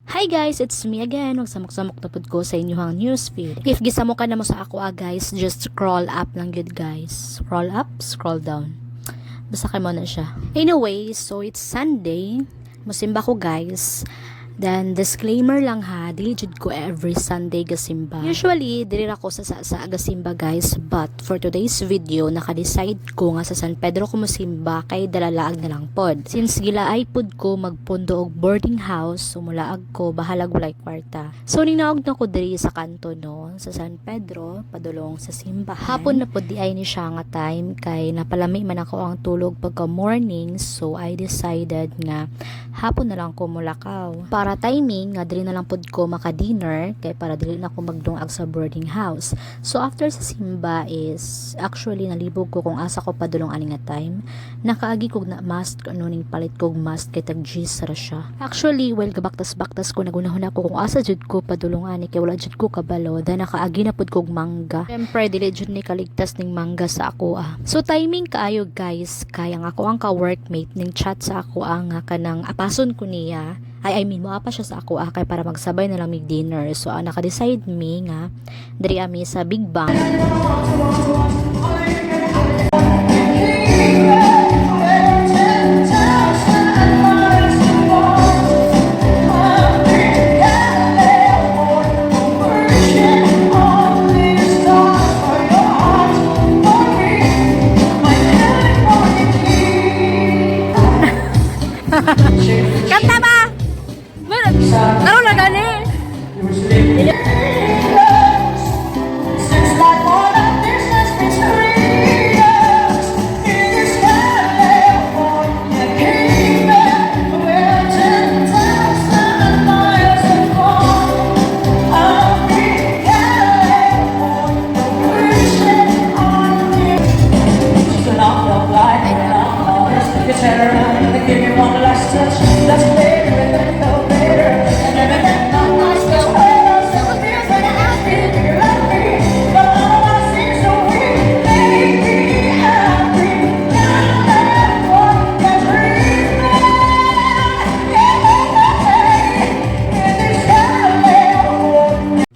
Hi guys, it's me again. Magsamok-samok na pud ko sa inyong newsfeed. If gisamo ka na mo sa ako guys, just scroll up lang good guys. Scroll up, scroll down. Basta kay mo na siya. Anyway, so it's Sunday. Musimba ko guys. Then, disclaimer lang ha, dili jud ko every Sunday gasimba. Usually, dili ako sa gasimba guys, but for today's video, naka-decide ko nga sa San Pedro ko musimba kay dalalaag na lang pod. Since gilaay pod ko magpundo og boarding house, sumulaag ko, bahalag walay kwarta. So, ninaog na ko diri sa kanto no, sa San Pedro, padulong sa simbahan. Hapon na pod di ay ni siya nga time, kay napalami man ako ang tulog pagka morning, so I decided nga hapon na lang ko mulakaw. Para timing, nga dili na lang pod ko maka-dinner, kay para dili na ko magdungag sa boarding house. So after sa simba is, actually nalibog ko kung asa ko padulong ani nga time. Nakaagi kog na mask, ano ning palit kog mask kay tag G's ra siya. Actually, well kabaktas-baktas ko nagunahon ako kung asa jud ko padulong ani, kay wala jud ko kabalo. Then nakaagi na pod kog mangga. Siyempre, dili jud ni kaligtas ning mangga sa ako So timing kaayo guys, kay ang ako ang ka-workmate ning chat sa ako ang kanang apason ko niya. I mean, moapa siya sa ako kay para magsabay na lang mig dinner. So, naka-decide me nga diri ami sa Big Bang. Kanta ba? Taro na gani.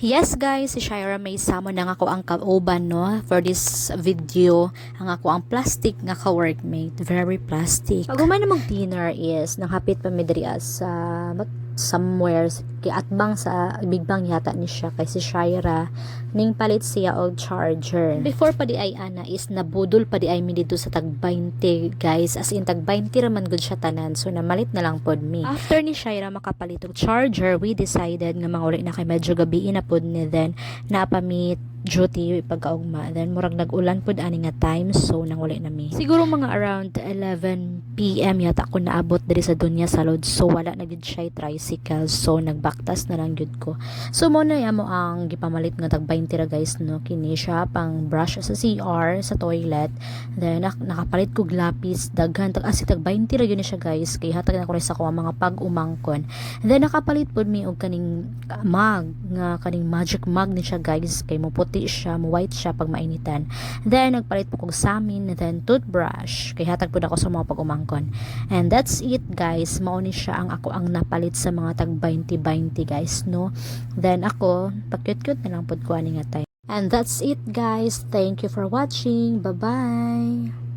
Yes guys, si Shira may samon na ako ang kauban no for this video. Ang ako ang plastic nga ka-workmate, very plastic. Pag umay na mag-dinner is nanghapit pa mi diri sa somewhere kay atbang sa Big Bang yata ni siya kay si Shira ning palit siya og charger. Before pa di ay ana is nabudol pa di ay mi dito sa tag 20 guys, as in tag 20 raman gud siya tanan, so namalit na lang pod mi. After ni Shira makapalit og charger, we decided nga manguli na kay medyo gabi na pod ni, then napamit duty pagkaugma, then murag nag-ulan pod ani nga time, so nanguli na mi. Siguro mga around 11 PM yata ako naabot diri sa Dunya Salud, so wala na gid siya tricycle, so nagbaktas na lang gud ko. So mo na amo ang gipamalit nga tag 20 ra guys no, kini siya pang brush sa CR sa toilet, then nakapalit ko lapis daghan tag 20 ra gyud siya guys, kay hatag na ko sa ko mga pag-umangkon. Then nakapalit pod mi og kaning mug nga kaning magic mug ni siya guys, kay mo puti siya, mo white siya pag mainitan. Then nagpalit po kog samin, then toothbrush kay hatag pud ako sa mga pag-umangkon. And that's it guys, mao ni siya ang ako ang napalit sa mga tag 20 guys no. Then ako pa-cute-cute na lang pud ko ani nga time. And that's it guys, thank you for watching, bye bye.